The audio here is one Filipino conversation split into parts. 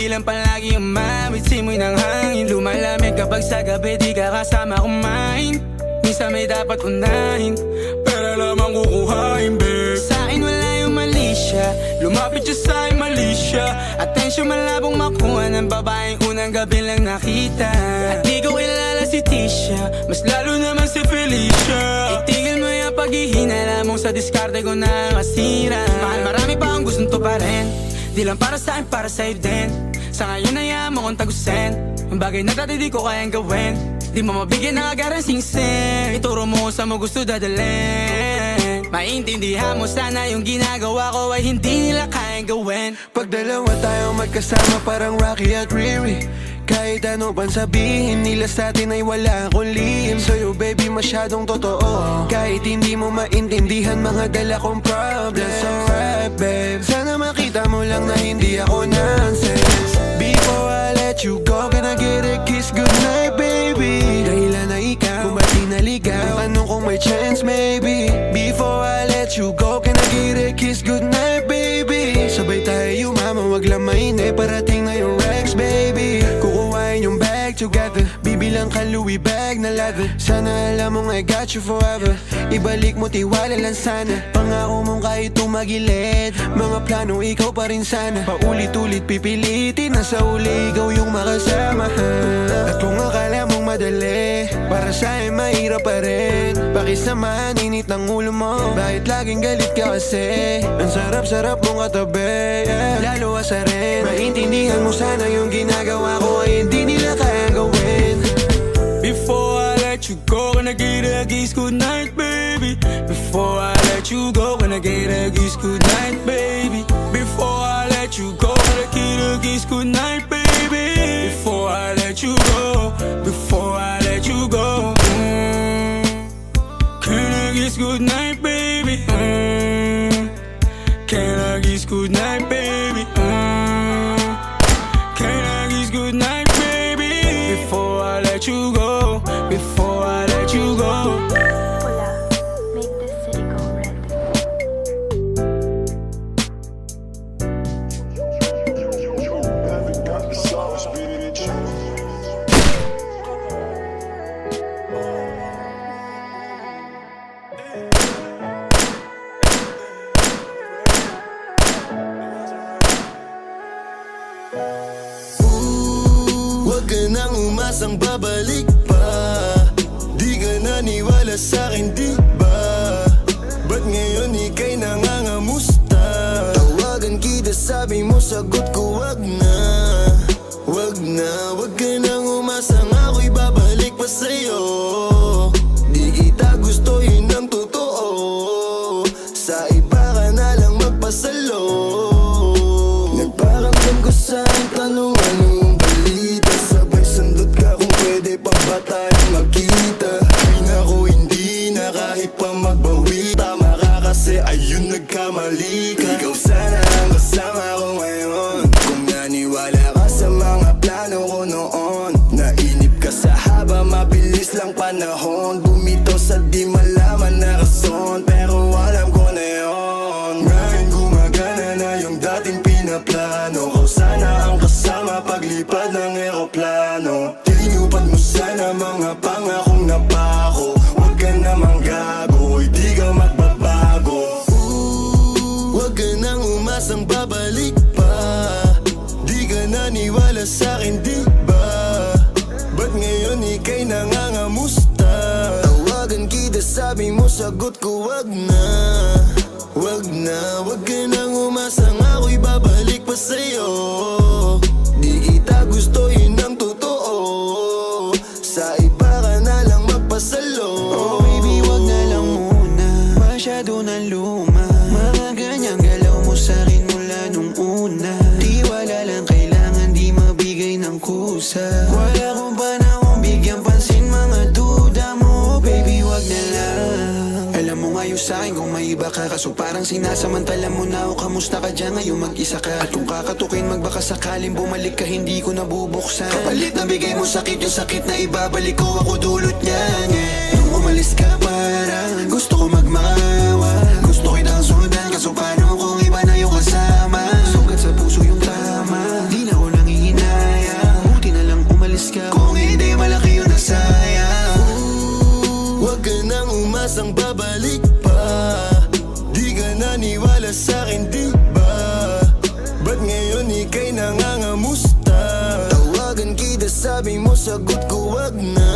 Ilang palagi umamit, simoy ng hangin. Lumalamig kapag sa gabi di ka kasama kumain. Minsan may dapat unahin, pero lamang kukuhain, babe. Sa'kin wala yung mali siya, lumapit siya sa'kin mali siya. Atensyon malabong makuha ng babaeng unang gabi lang nakita. At di ko kilala si Tisha, mas lalo naman si Felicia. Itigil mo yung paghihinala mong sa diskarte ko na masira. Mahal, marami pa akong gustong tuparin, di lang para sa'kin, para sa'yo din. Sa ngayon hayaan mo kong tagusin ang bagay na dati di ko kayang gawin. Di mo mabigyan ng agarang sing-sing, ituro mo kung saan mo gusto dadalhin. Maintindihan mo sana yung ginagawa ko ay hindi nila kayang gawin. Pag dalawa tayo magkasama parang Rocky at Riri, kahit ano bang sabihin nila sa'tin ay wala akong lihim. Sa'yo baby masyadong totoo, kahit hindi mo maintindihan mga dala kong problems. Alright babe, sana makita mo lang na hindi ako nonsense. Before I let you go, can I get a kiss goodnight baby? Dahilan na ikaw, kung ba't di naligaw, tanong kung may chance maybe. Before I let you go, can I get a kiss goodnight baby? Sabay tayo mama, wag lang mainip, parating na yung Rex baby. Kukuhain yung bag together, bibilang ka Louis bag na leather. Sana alam mong I got you forever, ibalik mo tiwala lang sana. Pangako mong kahit tumagilid, mga plano ikaw pa rin sana. Paulit-ulit pipilitin na sa uli ikaw yung makasama. At kung akala mong madali, para sa'kin mahirap pa rin. Pakisamahan init ng ulo mo, bakit laging galit ka kasi? Ang sarap-sarap mong katabi, yeah. Lalo asarin, maintindihan mo sana yung ginagawa ko ay hindi nila kayang gawin. Before I let you go, can I get a kiss goodnight baby? Before I let you go, can I get a kiss goodnight baby? Before I let you go, can I get a kiss goodnight baby? Before I let you go, before I let you go, can I kiss goodnight baby? Can I kiss goodnight baby? Can I kiss goodnight baby? Before I let you go, before I let you go. Pula, make this city go red. Huwag ka nang umasang babalik pa, di ka naniwala sa'kin di ba? Ba't ngayon ika'y nangangamusta? Tawagan kita sabi mo sagot ko wag na. Wag na, wag ka nang umasang ako'y babalik pa sa'yo. Di kita gusto yun ang totoo, sa iba ka na lang magpasalo. Nagparamdam ko sa'yo tanong anong balita, sabay sundot ka kung pwede pa ba tayong magkita. Ay naku hindi na kahit pa magbawi, tama ka kasi ayun nagkamali ka. Ikaw sana ang kasama ko ngayon, kung naniwala ka sa mga plano ko noon. Nainip ka sa haba, mabilis lang panahon, bumitaw sa di malaman na rason, pero alam ko na yun. Ngayon gumagana na yung dating pinaplano, kau sana ang kasama paglipad ng eroplano. Tinupad mo sana mga pangakong napako, huwag ka namang gago, hindi ka magbabago. Huwag ka nang umasang babalik pa, di ka naniwala sa'kin di ba? Ba't ngayon ika'y nangangamusta? Tawagan kita sabi mo sagot ko wag na. Wag na, wag ka nang umasang ako'y babalik pa sa'yo. Di kita gusto yun ang totoo, sa iba ka na lang magpasalo. Oh baby wag na lang muna, masyado na luma. Mga ganyang galaw mo sa'kin mula nung una, di wala lang kailangan di mabigay ng kusa. Wala kong panahon bigyan pansin mga duda mo, baby wag na lang. Alam mo ngayon sa'kin kung may iba ka, kaso parang sinasamantala mo na o kamusta ka dyan ngayon mag-isa ka. At kung kakatukin magbaka sakaling bumalik ka hindi ko nabubuksan. Kapalit na bigay mo sakit, yung sakit na ibabalik ko ako dulot niyan, yeah. Nung umalis ka parang gusto ko magmakawa, gusto kitang sundan kaso paano kung iba na yung kasama. Sugat sa puso yung tama, di na ko nang sagot ko wag na.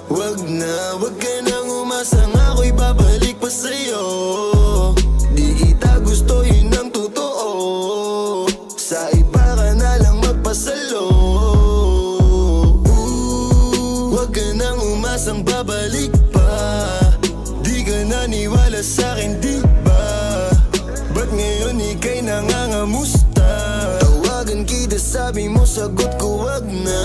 Wag na, wag ka nang umasang ako'y babalik pa sa'yo. Di kita gusto, yun ang totoo. Sa iba ka na lang magpasalo. Wag ka nang umasang babalik pa. Di ka naniwala sa'kin, di ba? Ba't ngayon ika'y nangangamusta? Tawagan kita, sabi mo sagot ko wag na.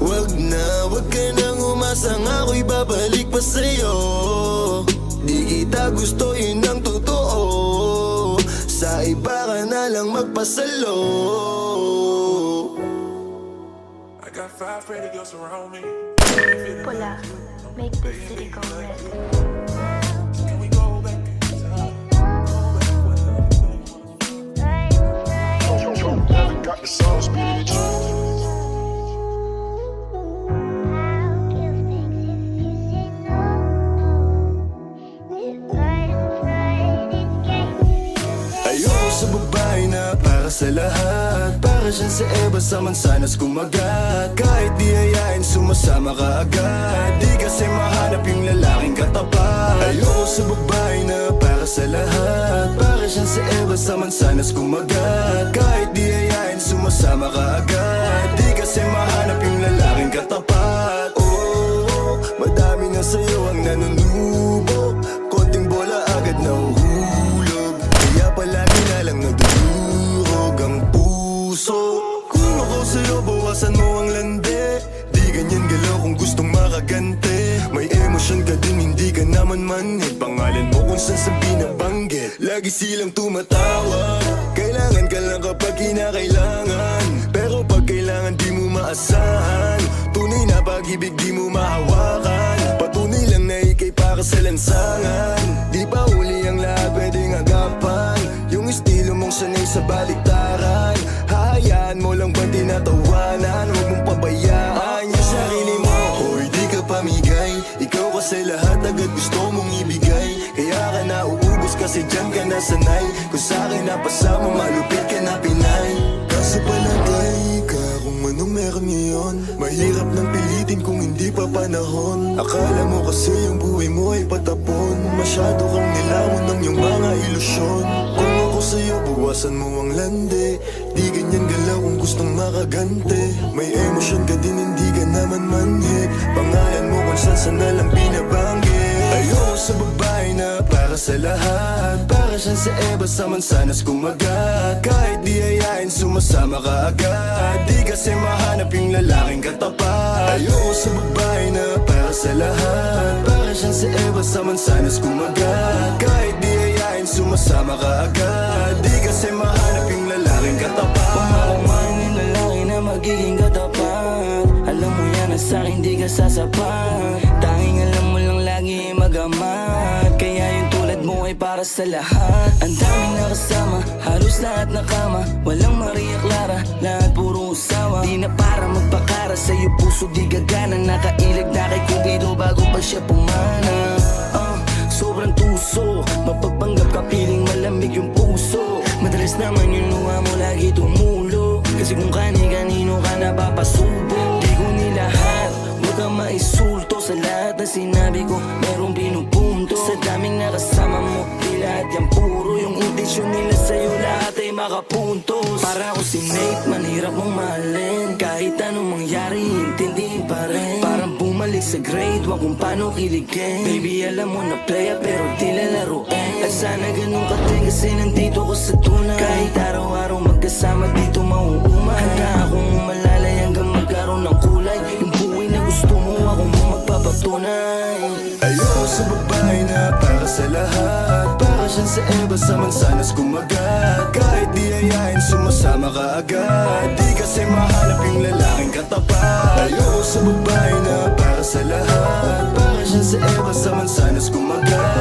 Wag na, wag ka nang umasang ako'y babalik pa sa'yo. Di kita gusto, yun ang totoo. Sa iba ka na lang magpasalo. I got 5 pretty girls around me. Pula, make the city go red. Can we go back in time? Got the sauce, bitch. Ayoko sa babae na para sa lahat. Para siyang sa Eva sa mansanas kumagat. Kahit di hayain sumasama ka agad. Di kasi mahanap yung lalaking katapat. Ayoko sa babae na para sa lahat. Para siyang sa Eva sa mansanas kumagat. Kahit di hayain sumasama ka agad. Di kasi mahanap yung lalaking katapat. Oh, madami na sa'yo ang nanunubo. Konting bola agad nahuhulog. Kaya palagi na lang nadudurog ang puso. Kung ako sa'yo, bawasan mo ang lande. Di ganyan galaw kung gustong makagante. May emosyon ka din, hindi ka naman manhid. Pangalan mo kung saan sa binabanggit. Lagi silang tumatawag. Kailangan ka lang kapag kinakailangan. Pero pag kailangan di mo maasahan. Tunay na pag-ibig di mo mahawakan. Patunay lang na ikay para sa lansangan. Di pa uli ang lahat pwedeng agapan. Yung estilo mong sanay sa baliktaran. Hahayaan mo lang ba tinatawanan? Huwag mong pabayaan yung sarili mo. Hoy, di ka pamigay. Ikaw kasi lahat agad gusto mong ibigay. Kaya ka nauubos kasi dyan ka nasanay. Kung sa'kin napasama, malupit ka na pinay. Kasi palagay ka kung anong meron ngayon. Mahirap nang pilitin kung hindi pa panahon. Akala mo kasi yung buhay mo ay patapon. Masyado kang nilamon ng iyong mga ilusyon. Kung ako sa'yo, buwasan mo ang lande. Di ganyan galaw kung gustong makagante. May emosyon ka din, hindi ka naman manhid. Pangalan mo kung saan na lang binabanggit. Ayoko sa babae na para sa lahat. Para siyang sa Eva sa mansanas kumagat. Kahit di hayain sumasama ka agad. Di kasi mahanap yung lalaking katapat. Ayoko sa babae na para sa lahat. Para siyang sa Eva sa mansanas kumagat. Kahit di hayain sumasama ka agad. Di kasi mahanap yung lalaking katapat. Pangako man yung lalaki na magiging katapat. Alam mo yan na sa'kin di ka sasapat. Tanging alam mo lang lagi magamat. Kaya yung tulad mo ay para sa lahat. Ang daming nakasama, halos lahat nakama. Walang Maria Clara, lahat puro usawa. Di na para magpakara, sa'yo puso di gagana. Nakailag na kay Cupido bago pa siya pumana. Sobrang tuso, mapagpanggap ka piling malamig yung puso. Madalas naman yung luha mo lagi tumulo. Kasi kung kani-kanino ka napapasubo. Di ko nilahat, huwag kang maisulto. Sa lahat na sinabi ko, merong pinupunto. Sa daming nakasama mo, di lahat yan puro. Yung intensyon nila sa'yo, lahat ay makapuntos. Para ako si Nate, manhirap mong mahalin. Kahit anong mangyari, intindihin pa rin. Parang bumalik sa grade, wag kung paano kiligin. Baby, alam mo na playa, pero di lalaruin. At sana ganun ka din, kasi nandito ko sa tunay. Kahit araw-araw magkasama dito mauumay. Handa akong malalay hanggang magkaroon ng kulay. Yung buhay na gusto mo, ako mo magpapatunay. Ayoko sa babae na para sa lahat. Para siyang sa Eva sa mansanas kumagat. Kahit di hayain sumasama ka agad. Di kasi mahanap yung lalaking katapat. Ayoko sa babae na para sa lahat. Para siyang sa Eva sa mansanas kumagat.